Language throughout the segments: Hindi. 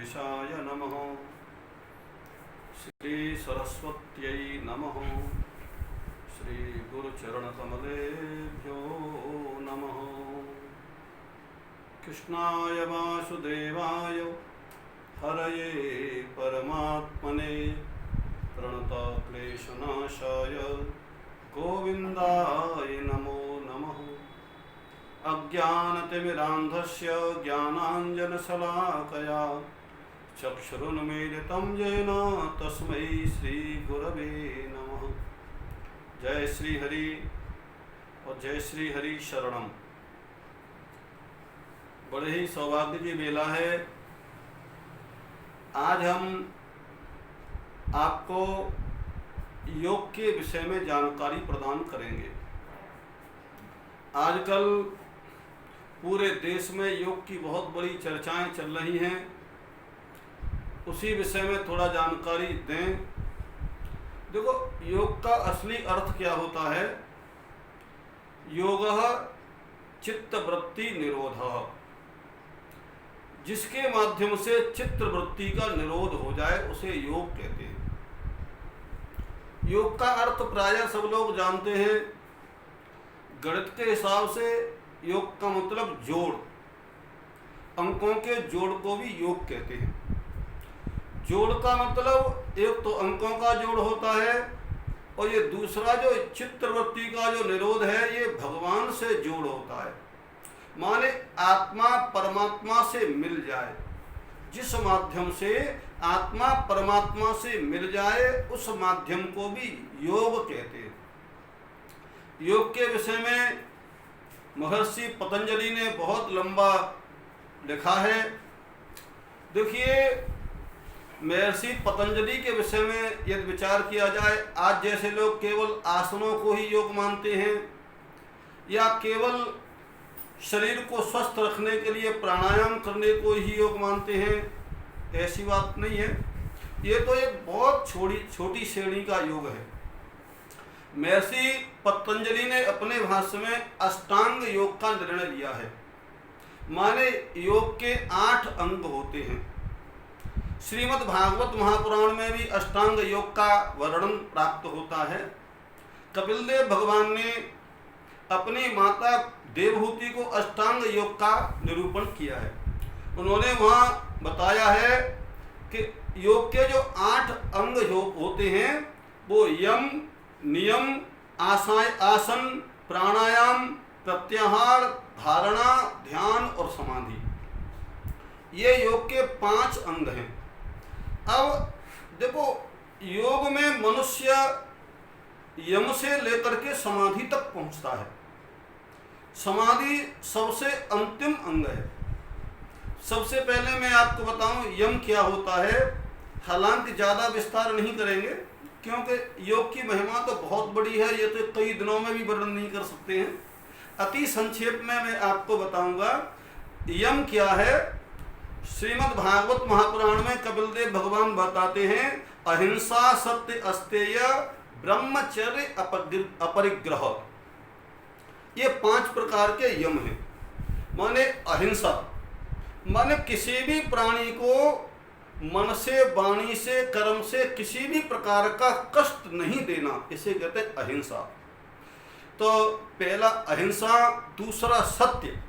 गणेशाय नमः। श्री सरस्वत्यै नमः। श्री गुरुचरणकमलेभ्यो नमः। कृष्णाय वासुदेवाय हरये परमात्मने प्रणतक्लेशनाशाय गोविन्दाय नमो नमः। अज्ञानतिमिरान्धस्य ज्ञानाञ्जनशलाकया चक्षुरुन्मीलितं येन तस्मै श्रीगुरवे नमः। जय श्री हरि और जय श्री हरि शरणम। बड़े ही सौभाग्य की बेला है। आज हम आपको योग के विषय में जानकारी प्रदान करेंगे। आजकल पूरे देश में योग की बहुत बड़ी चर्चाएं चल रही हैं, उसी विषय में थोड़ा जानकारी दें। देखो, योग का असली अर्थ क्या होता है? योगः चित्तवृत्ति निरोधः। जिसके माध्यम से चित्तवृत्ति का निरोध हो जाए उसे योग कहते हैं। योग का अर्थ प्रायः सब लोग जानते हैं। गणित के हिसाब से योग का मतलब जोड़, अंकों के जोड़ को भी योग कहते हैं। जोड़ का मतलब एक तो अंकों का जोड़ होता है और ये दूसरा जो चित्तवृत्ति का जो निरोध है ये भगवान से जोड़ होता है। माने आत्मा परमात्मा से मिल जाए। जिस माध्यम से आत्मा परमात्मा से मिल जाए उस माध्यम को भी योग कहते हैं। योग के विषय में महर्षि पतंजलि ने बहुत लंबा लिखा है। देखिए, महर्षि पतंजलि के विषय में यदि विचार किया जाए, आज जैसे लोग केवल आसनों को ही योग मानते हैं या केवल शरीर को स्वस्थ रखने के लिए प्राणायाम करने को ही योग मानते हैं, ऐसी बात नहीं है। ये तो एक बहुत छोटी श्रेणी का योग है। महर्षि पतंजलि ने अपने भाष्य में अष्टांग योग का निर्णय लिया है। माने योग के 8 अंग होते हैं। श्रीमद् भागवत महापुराण में भी अष्टांग योग का वर्णन प्राप्त होता है। कपिलदेव भगवान ने अपनी माता देवहूति को अष्टांग योग का निरूपण किया है। उन्होंने वहाँ बताया है कि योग के जो 8 अंग योग होते हैं वो यम, नियम, आसन, प्राणायाम, प्रत्याहार, धारणा, ध्यान और समाधि, ये योग के 5 अंग हैं। अब देखो, योग में मनुष्य यम से लेकर के समाधि तक पहुंचता है। समाधि सबसे अंतिम अंग है। सबसे पहले मैं आपको बताऊं यम क्या होता है। हालांकि ज़्यादा विस्तार नहीं करेंगे क्योंकि योग की महिमा तो बहुत बड़ी है, ये तो कई दिनों में भी वर्णन नहीं कर सकते हैं। अति संक्षेप में मैं आपको बताऊंगा यम क्या है। श्रीमद् भागवत महापुराण में कपिलदेव भगवान बताते हैं अहिंसा, सत्य, अस्तेय, ब्रह्मचर्य, अपरिग्रह, ये 5 प्रकार के यम हैं। माने अहिंसा माने किसी भी प्राणी को मन से, वाणी से, कर्म से किसी भी प्रकार का कष्ट नहीं देना, इसे कहते हैं अहिंसा। तो पहला अहिंसा। दूसरा सत्य।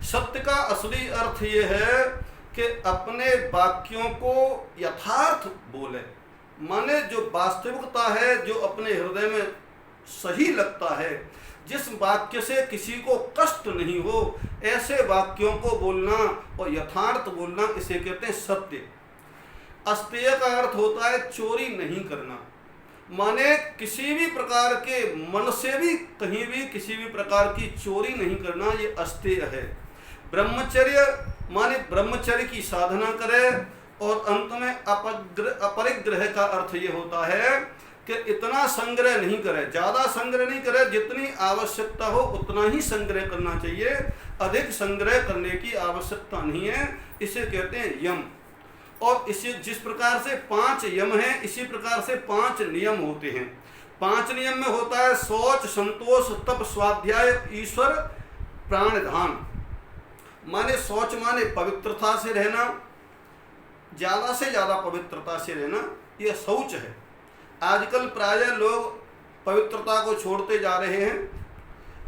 सत्य का असली अर्थ ये है कि अपने वाक्यों को यथार्थ बोले। माने जो वास्तविकता है, जो अपने हृदय में सही लगता है, जिस वाक्य से किसी को कष्ट नहीं हो, ऐसे वाक्यों को बोलना और यथार्थ बोलना, इसे कहते हैं सत्य। अस्तेय का अर्थ होता है चोरी नहीं करना। माने किसी भी प्रकार के मन से भी कहीं भी किसी भी प्रकार की चोरी नहीं करना, ये अस्तेय है। ब्रह्मचर्य माने ब्रह्मचर्य की साधना करे। और अंत में अपरिग्रह का अर्थ ये होता है कि इतना संग्रह नहीं करे, ज़्यादा संग्रह नहीं करे, जितनी आवश्यकता हो उतना ही संग्रह करना चाहिए, अधिक संग्रह करने की आवश्यकता नहीं है। इसे कहते हैं यम। और इसे जिस प्रकार से 5 यम हैं, इसी प्रकार से 5 नियम होते हैं। 5 नियम में होता है शौच, संतोष, तप, स्वाध्याय, ईश्वर, प्राणधान। माने शौच माने पवित्रता से रहना, ज़्यादा से ज़्यादा पवित्रता से रहना, यह शौच है। आजकल प्रायः लोग पवित्रता को छोड़ते जा रहे हैं,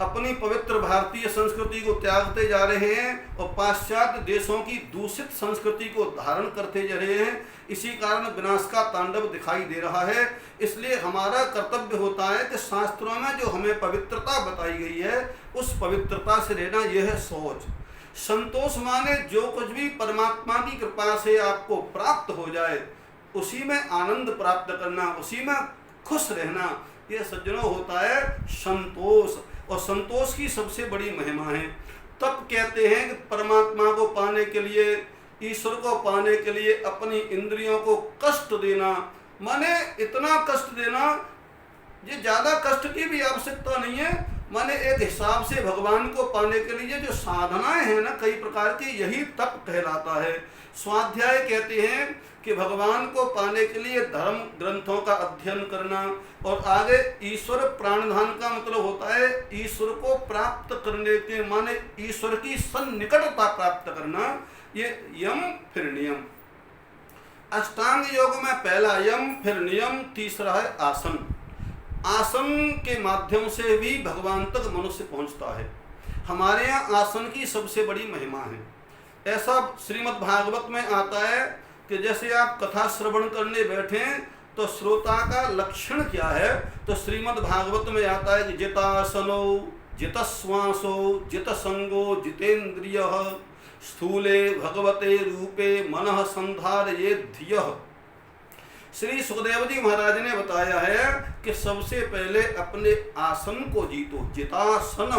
अपनी पवित्र भारतीय संस्कृति को त्यागते जा रहे हैं और पाश्चात्य देशों की दूषित संस्कृति को धारण करते जा रहे हैं। इसी कारण विनाश का तांडव दिखाई दे रहा है। इसलिए हमारा कर्तव्य होता है कि शास्त्रों में जो हमें पवित्रता बताई गई है उस पवित्रता से रहना, यह है शौच। संतोष माने जो कुछ भी परमात्मा की कृपा से आपको प्राप्त हो जाए उसी में आनंद प्राप्त करना, उसी में खुश रहना, यह सज्जनों होता है संतोष। और संतोष की सबसे बड़ी महिमा है। तब कहते हैं कि परमात्मा को पाने के लिए, ईश्वर को पाने के लिए अपनी इंद्रियों को कष्ट देना, माने इतना कष्ट देना, ये ज़्यादा कष्ट की भी आवश्यकता नहीं है। माने एक हिसाब से भगवान को पाने के लिए जो साधनाएं हैं ना कई प्रकार की, यही तप कहलाता है। स्वाध्याय कहते हैं कि भगवान को पाने के लिए धर्म ग्रंथों का अध्ययन करना, और आगे ईश्वर प्राणधान का मतलब होता है ईश्वर को प्राप्त करने के माने ईश्वर की सन्निकटता प्राप्त करना, ये यम फिर नियम। अष्टांग योग में पहला यम, फिर नियम, तीसरा है आसन। आसन के माध्यम से भी भगवान तक मनुष्य पहुंचता है। हमारे यहाँ आसन की सबसे बड़ी महिमा है। ऐसा श्रीमद् भागवत में आता है कि जैसे आप कथा श्रवण करने बैठे तो श्रोता का लक्षण क्या है, तो श्रीमद् भागवत में आता है कि जितासनो जितश्वासो जितसंगो जितेन्द्रियः स्थूले भगवते रूपे मनः संधारयेत् धियः। श्री सुखदेव जी महाराज ने बताया है कि सबसे पहले अपने आसन को जीतो, जितासन।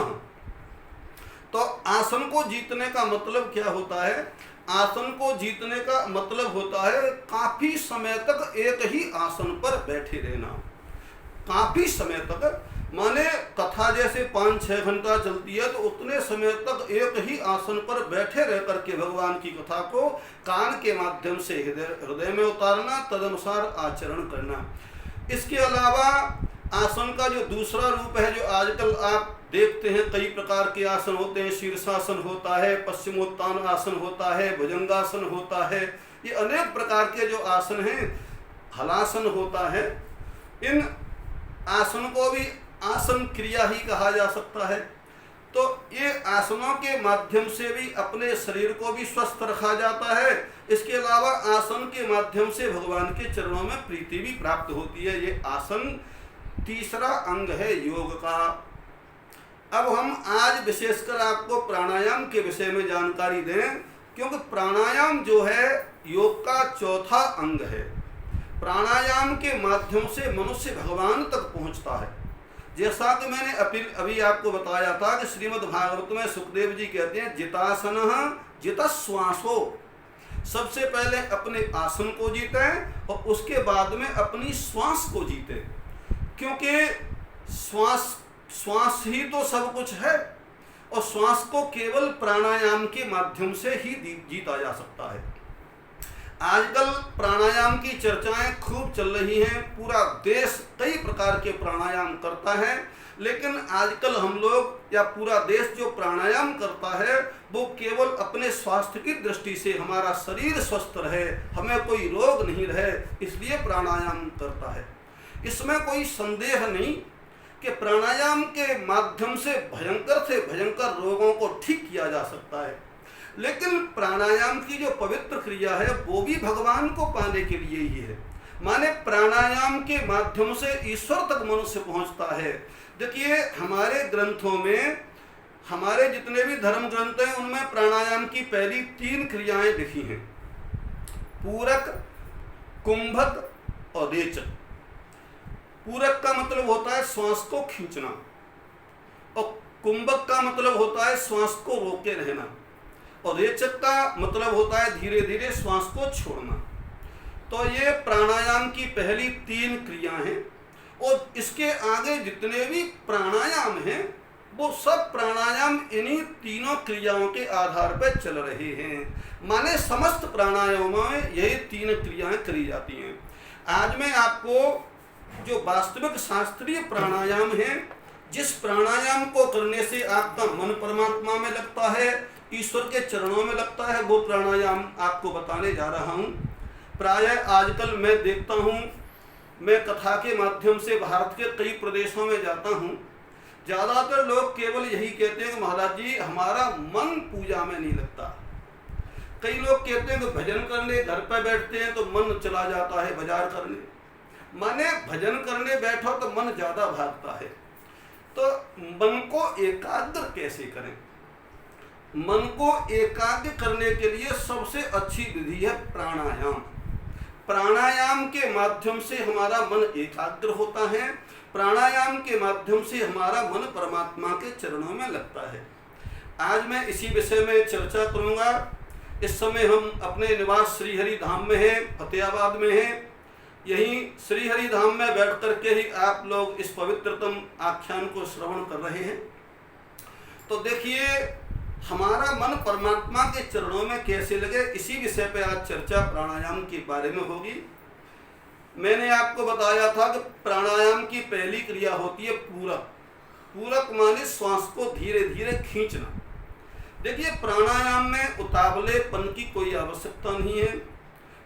तो आसन को जीतने का मतलब क्या होता है? आसन को जीतने का मतलब होता है काफी समय तक एक ही आसन पर बैठे रहना। काफी समय तक माने कथा जैसे 5-6 घंटा चलती है तो उतने समय तक एक ही आसन पर बैठे रह करके भगवान की कथा को कान के माध्यम से हृदय में उतारना, तदनुसार आचरण करना। इसके अलावा आसन का जो दूसरा रूप है, जो आजकल आप देखते हैं कई प्रकार के आसन होते हैं, शीर्षासन होता है, पश्चिमोत्तान आसन होता है, भुजंगासन होता है, ये अनेक प्रकार के जो आसन हैं, हलासन होता है। इन आसन को भी आसन क्रिया ही कहा जा सकता है। तो ये आसनों के माध्यम से भी अपने शरीर को भी स्वस्थ रखा जाता है। इसके अलावा आसन के माध्यम से भगवान के चरणों में प्रीति भी प्राप्त होती है। ये आसन तीसरा अंग है योग का। अब हम आज विशेषकर आपको प्राणायाम के विषय में जानकारी दें, क्योंकि प्राणायाम जो है योग का चौथा अंग है। प्राणायाम के माध्यम से मनुष्य भगवान तक पहुंचता है। जैसा कि मैंने अभी आपको बताया था कि श्रीमद् भागवत में सुखदेव जी कहते हैं जितासन जितश्वासो। सबसे पहले अपने आसन को जीते और उसके बाद में अपनी श्वास को जीते, क्योंकि श्वास ही तो सब कुछ है और श्वास को केवल प्राणायाम के माध्यम से ही जीता जा सकता है। आजकल प्राणायाम की चर्चाएं खूब चल रही हैं, पूरा देश कई प्रकार के प्राणायाम करता है, लेकिन आजकल हम लोग या पूरा देश जो प्राणायाम करता है वो केवल अपने स्वास्थ्य की दृष्टि से, हमारा शरीर स्वस्थ रहे, हमें कोई रोग नहीं रहे, इसलिए प्राणायाम करता है। इसमें कोई संदेह नहीं कि प्राणायाम के माध्यम से भयंकर रोगों को ठीक किया जा सकता है, लेकिन प्राणायाम की जो पवित्र क्रिया है वो भी भगवान को पाने के लिए ही है। माने प्राणायाम के माध्यम से ईश्वर तक मनुष्य पहुंचता है। देखिए हमारे ग्रंथों में, हमारे जितने भी धर्म ग्रंथ हैं उनमें प्राणायाम की पहली 3 क्रियाएं लिखी हैं, पूरक, कुंभक और रेचक। पूरक का मतलब होता है श्वास को खींचना और कुंभक का मतलब होता है श्वास को रोके रहना और रेचक का मतलब होता है धीरे धीरे श्वास को छोड़ना। तो ये प्राणायाम की पहली 3 क्रिया हैं और इसके आगे जितने भी प्राणायाम हैं वो सब प्राणायाम इन्हीं तीनों क्रियाओं के आधार पर चल रहे हैं। माने समस्त प्राणायामों में यही 3 क्रियाएं करी जाती हैं। आज मैं आपको जो वास्तविक शास्त्रीय प्राणायाम है, जिस प्राणायाम को करने से आपका मन परमात्मा में लगता है, ईश्वर के चरणों में लगता है, वो प्राणायाम आपको बताने जा रहा हूँ। प्रायः आजकल मैं देखता हूँ, मैं कथा के माध्यम से भारत के कई प्रदेशों में जाता हूँ, ज़्यादातर लोग केवल यही कहते हैं कि महाराज जी हमारा मन पूजा में नहीं लगता। कई लोग कहते हैं कि भजन करने घर पर बैठते हैं तो मन चला जाता है बाजार करने, माने भजन करने बैठो तो मन ज़्यादा भागता है। तो मन को एकाग्र कैसे करें? मन को एकाग्र करने के लिए सबसे अच्छी विधि है प्राणायाम। प्राणायाम के माध्यम से हमारा मन एकाग्र होता है, प्राणायाम के माध्यम से हमारा मन परमात्मा के चरणों में लगता है। आज मैं इसी विषय में चर्चा करूंगा। इस समय हम अपने निवास श्रीहरि धाम में हैं, फतेहाबाद में हैं। यहीं श्रीहरि धाम में बैठ कर के ही आप लोग इस पवित्रतम आख्यान को श्रवण कर रहे हैं। तो देखिए हमारा मन परमात्मा के चरणों में कैसे लगे, इसी विषय पे आज चर्चा प्राणायाम के बारे में होगी। मैंने आपको बताया था कि प्राणायाम की पहली क्रिया होती है पूरक। पूरक माने श्वास को धीरे धीरे खींचना। देखिए प्राणायाम में उतावलेपन की कोई आवश्यकता नहीं है।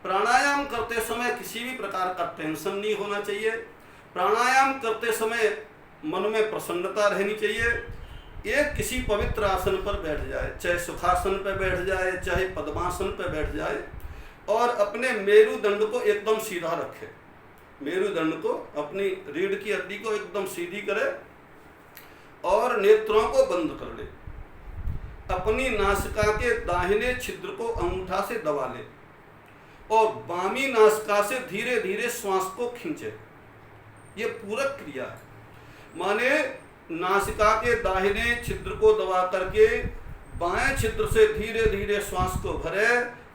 प्राणायाम करते समय किसी भी प्रकार का टेंशन नहीं होना चाहिए। प्राणायाम करते समय मन में प्रसन्नता रहनी चाहिए। एक किसी पवित्र आसन पर बैठ जाए, चाहे सुखासन पर बैठ जाए, चाहे पद्मासन पर बैठ जाए, और अपने मेरुदंड को एकदम सीधा रखे। मेरुदंड को, अपनी रीढ़ की हड्डी को एकदम सीधी करे और नेत्रों को बंद कर ले। अपनी नासिका के दाहिने छिद्र को अंगूठा से दबा ले और बामी नासिका से धीरे धीरे श्वास को खींचे। ये पूरक क्रिया है। माने नासिका के दाहिने छिद्र को दबा करके बाएं छिद्र से धीरे धीरे श्वास को भरे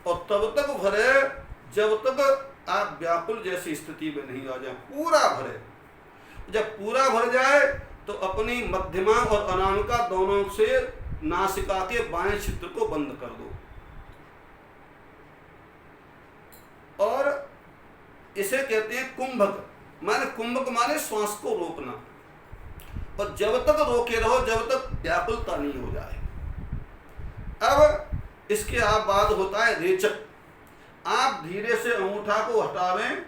और तब तक भरे जब तक आप व्याकुल जैसी स्थिति में नहीं आ जाए। पूरा भरे। जब पूरा भर जाए तो अपनी मध्यमा और अनामिका दोनों से नासिका के बाएं छिद्र को बंद कर दो और इसे कहते हैं कुंभक। माने कुंभक माने श्वास को रोकना, और जब तक रोके रहो जब तक व्याकुलता नहीं हो जाए। अब इसके बाद होता है रेचक। आप धीरे से अंगूठा को हटावें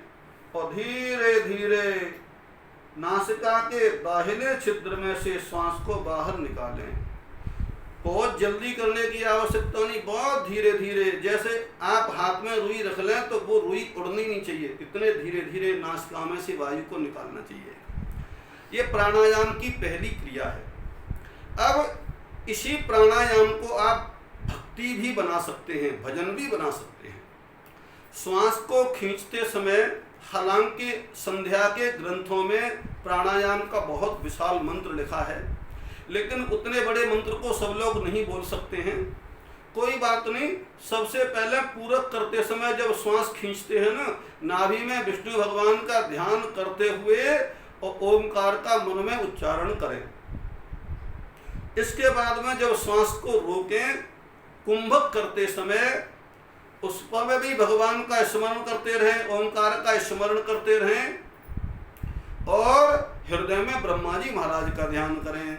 और धीरे धीरे नासिका के दाहिने छिद्र में से श्वास को बाहर निकालें। बहुत जल्दी करने की आवश्यकता नहीं, बहुत धीरे धीरे। जैसे आप हाथ में रुई रख लें तो वो रुई उड़नी नहीं चाहिए, इतने धीरे धीरे नासिका में से वायु को निकालना चाहिए। ये प्राणायाम की पहली क्रिया है। अब इसी प्राणायाम को आप भक्ति भी बना सकते हैं, भजन भी बना सकते हैं। श्वास को खींचते समय, हालांकि संध्या के ग्रंथों में प्राणायाम का बहुत विशाल मंत्र लिखा है, लेकिन उतने बड़े मंत्र को सब लोग नहीं बोल सकते हैं। कोई बात नहीं। सबसे पहले पूरक करते समय जब श्वास खींचते हैं ना, नाभि में विष्णु भगवान का ध्यान करते हुए और ओमकार का मन में उच्चारण करें। इसके बाद में जब श्वास को रोकें, कुंभक करते समय उस पर भी भगवान का स्मरण करते रहें, ओंकार का स्मरण करते रहें और हृदय में ब्रह्मा जी महाराज का ध्यान करें।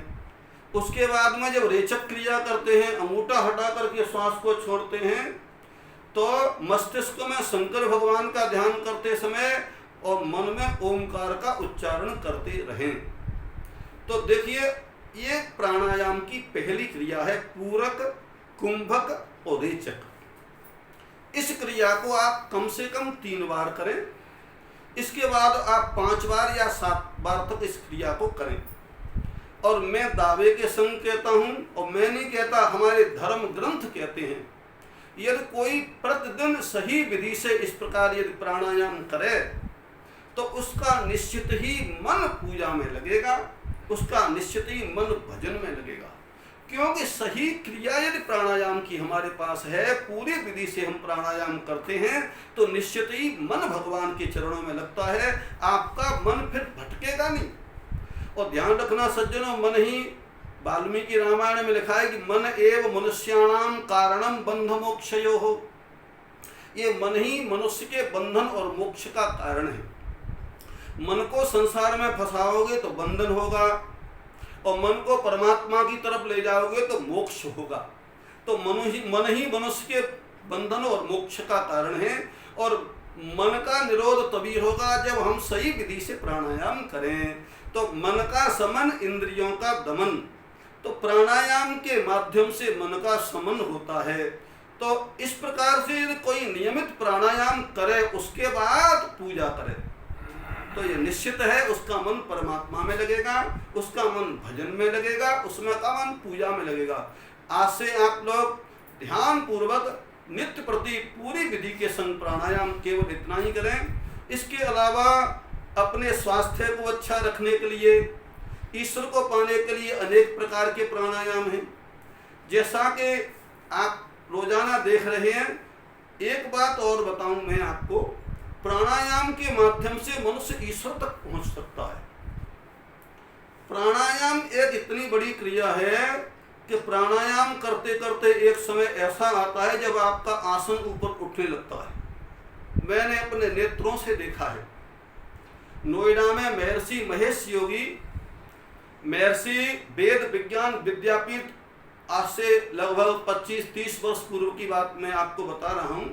उसके बाद में जब रेचक क्रिया करते हैं, अंगूठा हटा करके श्वास को छोड़ते हैं, तो मस्तिष्क में शंकर भगवान का ध्यान करते समय और मन में ओमकार का उच्चारण करते रहें। तो देखिए ये प्राणायाम की पहली क्रिया है, पूरक, कुंभक और रेचक। इस क्रिया को आप कम से कम 3 बार करें। इसके बाद आप 5 बार या 7 बार तक इस क्रिया को करें। और मैं दावे के संग कहता हूँ, और मैं नहीं कहता, हमारे धर्म ग्रंथ कहते हैं, यदि कोई प्रतिदिन सही विधि से इस प्रकार यदि प्राणायाम करे तो उसका निश्चित ही मन पूजा में लगेगा, उसका निश्चित ही मन भजन में लगेगा। क्योंकि सही क्रिया यदि प्राणायाम की हमारे पास है, पूरी विधि से हम प्राणायाम करते हैं, तो निश्चित ही मन भगवान के चरणों में लगता है। आपका मन फिर भटकेगा नहीं। और ध्यान रखना सज्जनों, मन ही, वाल्मीकि रामायण में लिखा है कि मन एव मनुष्याणाम कारणम बंध मोक्षयो हो। ये मन ही मनुष्य के बंधन और मोक्ष का कारण है। मन को संसार में फंसाओगे तो बंधन होगा, और मन को परमात्मा की तरफ ले जाओगे तो मोक्ष होगा। तो मन ही मनुष्य के बंधन और मोक्ष का कारण है। और मन का निरोध तभी होगा जब हम सही विधि से प्राणायाम करें। तो मन का समन, इंद्रियों का दमन, तो प्राणायाम के माध्यम से मन का समन होता है। तो इस प्रकार से यदि कोई नियमित प्राणायाम करे उसके बाद पूजा करे तो ये निश्चित है उसका मन परमात्मा में लगेगा, उसका मन भजन में लगेगा, उसमें का मन पूजा में लगेगा। आज से आप लोग ध्यान पूर्वक नित्य प्रति पूरी विधि के संग प्राणायाम केवल इतना ही करें। इसके अलावा अपने स्वास्थ्य को अच्छा रखने के लिए, ईश्वर को पाने के लिए अनेक प्रकार के प्राणायाम हैं। जैसा कि आप रोजाना देख रहे हैं, एक बात और बताऊं मैं आपको, प्राणायाम के माध्यम से मनुष्य ईश्वर तक पहुंच सकता है। प्राणायाम एक इतनी बड़ी क्रिया है कि प्राणायाम करते करते एक समय ऐसा आता है जब आपका आसन ऊपर उठने लगता है। मैंने अपने नेत्रों से देखा है। नोएडा में महर्षि महेश योगी, महर्षि वेद विज्ञान विद्यापीठ, आज से लगभग 25-30 वर्ष पूर्व की बात मैं आपको बता रहा हूँ।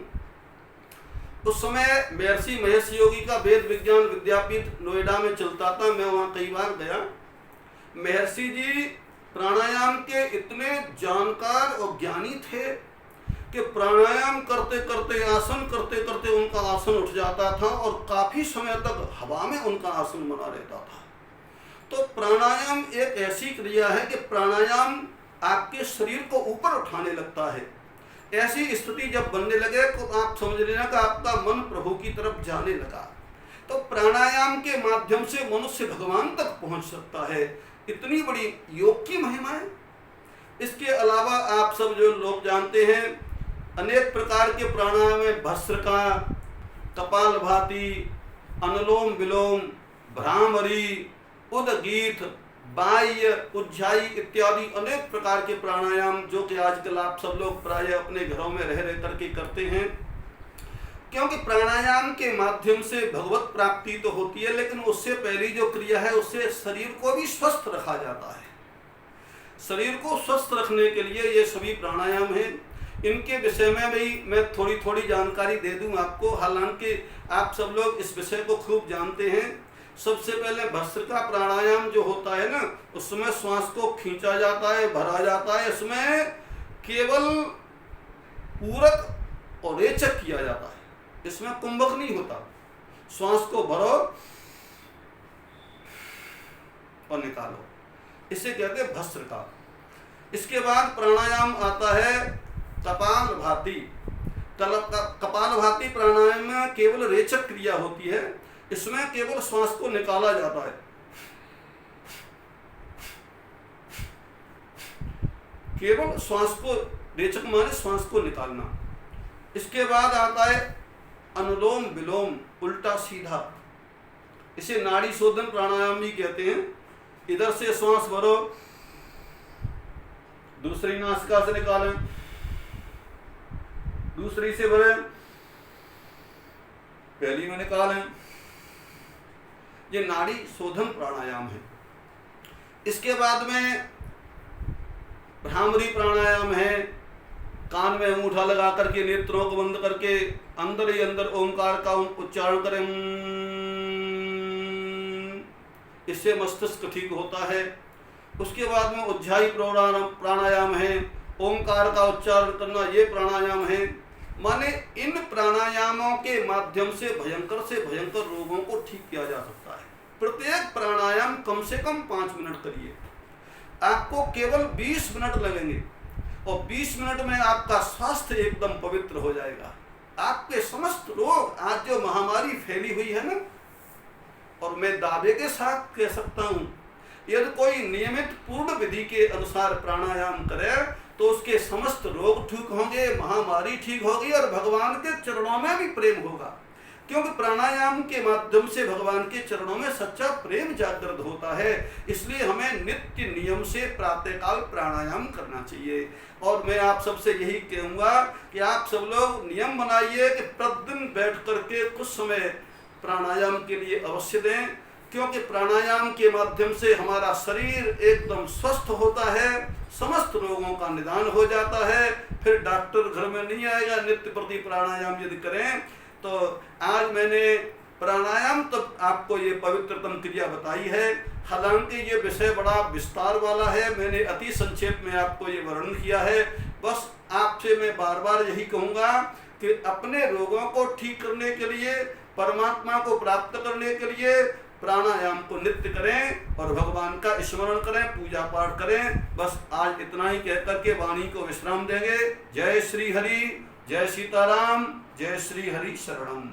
उस समय महर्षि महेश योगी का वेद विज्ञान विद्यापीठ नोएडा में चलता था। मैं वहाँ कई बार गया। महर्षि जी प्राणायाम के इतने जानकार और ज्ञानी थे कि प्राणायाम करते करते, आसन करते करते उनका आसन उठ जाता था और काफी समय तक हवा में उनका आसन बना रहता था। तो प्राणायाम एक ऐसी क्रिया है कि प्राणायाम आपके शरीर को ऊपर उठाने लगता है। ऐसी स्थिति जब बनने लगे तो आप समझ लेना कि आपका मन प्रभु की तरफ जाने लगा। तो प्राणायाम के माध्यम से मनुष्य भगवान तक पहुंच सकता है। इतनी बड़ी योग की महिमा है। इसके अलावा आप सब जो लोग जानते हैं, अनेक प्रकार के प्राणायाम में भस्त्रिका, कपालभाति, अनुलोम विलोम, भ्रामरी, उदगीत, बाह्य, उज्जाई इत्यादि अनेक प्रकार के प्राणायाम जो कि आजकल आप सब लोग प्राय अपने घरों में रह करके करते हैं। क्योंकि प्राणायाम के माध्यम से भगवत प्राप्ति तो होती है, लेकिन उससे पहली जो क्रिया है उससे शरीर को भी स्वस्थ रखा जाता है। शरीर को स्वस्थ रखने के लिए ये सभी प्राणायाम हैं। इनके विषय में भी मैं थोड़ी थोड़ी जानकारी दे दूं आपको, हालांकि आप सब लोग इस विषय को खूब जानते हैं। सबसे पहले भस्त्रिका प्राणायाम जो होता है ना, उसमें श्वास को खींचा जाता है, भरा जाता है। इसमें केवल पूरक और रेचक किया जाता है, इसमें कुंभक नहीं होता। श्वास को भरो और निकालो, इसे कहते हैं भस्त्रिका। इसके बाद प्राणायाम आता है कपालभाति। कपालभाति प्राणायाम में केवल रेचक क्रिया होती है। इसमें केवल श्वास को निकाला जाता है, केवल श्वास को, रेचक माने श्वास को निकालना। इसके बाद आता है अनुलोम विलोम, उल्टा सीधा। इसे नाड़ी शोधन प्राणायाम भी कहते हैं। इधर से श्वास भरो, दूसरी नासिका से निकालें, दूसरी से भरें, पहली में निकालें। ये नाड़ी शोधन प्राणायाम है। इसके बाद में भ्रामरी प्राणायाम है। कान में अंगूठा लगा करके नेत्रों को बंद करके अंदर ही अंदर ओंकार का उच्चारण करें। इससे मस्तिष्क ठीक होता है। उसके बाद में उज्जाई प्राणायाम है, ओंकार का उच्चारण करना, ये प्राणायाम है। माने इन प्राणायामों के माध्यम से भयंकर रोगों को ठीक किया जा सकता है। प्रत्येक प्राणायाम कम से कम 5 मिनट करिए, आपको केवल 20 मिनट लगेंगे और 20 मिनट में आपका स्वास्थ्य एकदम पवित्र हो जाएगा। आपके समस्त रोग, आज जो महामारी फैली हुई है ना, और मैं दावे के साथ कह सकता हूं, यदि कोई नियमित पूर्ण विधि के अनुसार प्राणायाम करे तो उसके समस्त रोग ठीक होंगे, महामारी ठीक होगी और भगवान के चरणों में भी प्रेम होगा। क्योंकि प्राणायाम के माध्यम से भगवान के चरणों में सच्चा प्रेम जागृत होता है। इसलिए हमें नित्य नियम से प्रातःकाल प्राणायाम करना चाहिए। और मैं आप सबसे यही कहूँगा कि आप सब लोग नियम बनाइए कि प्रतिदिन बैठ करके कुछ समय प्राणायाम के लिए अवश्य दें। क्योंकि प्राणायाम के माध्यम से हमारा शरीर एकदम स्वस्थ होता है, समस्त रोगों का निदान हो जाता है। फिर डॉक्टर घर में नहीं आएगा। नित्य प्रति प्राणायाम यदि करें तो आज मैंने प्राणायाम तो आपको ये पवित्रतम क्रिया बताई है। हालांकि ये विषय बड़ा विस्तार वाला है, मैंने अति संक्षेप में आपको ये वर्णन किया है। बस आपसे मैं बार बार यही कहूँगा कि अपने रोगों को ठीक करने के लिए, परमात्मा को प्राप्त करने के लिए प्राणायाम को नित्य करें और भगवान का स्मरण करें, पूजा पाठ करें। बस आज इतना ही कहकर के वाणी को विश्राम देंगे। जय श्री हरि, जय सीताराम, जय श्री हरि शरणम।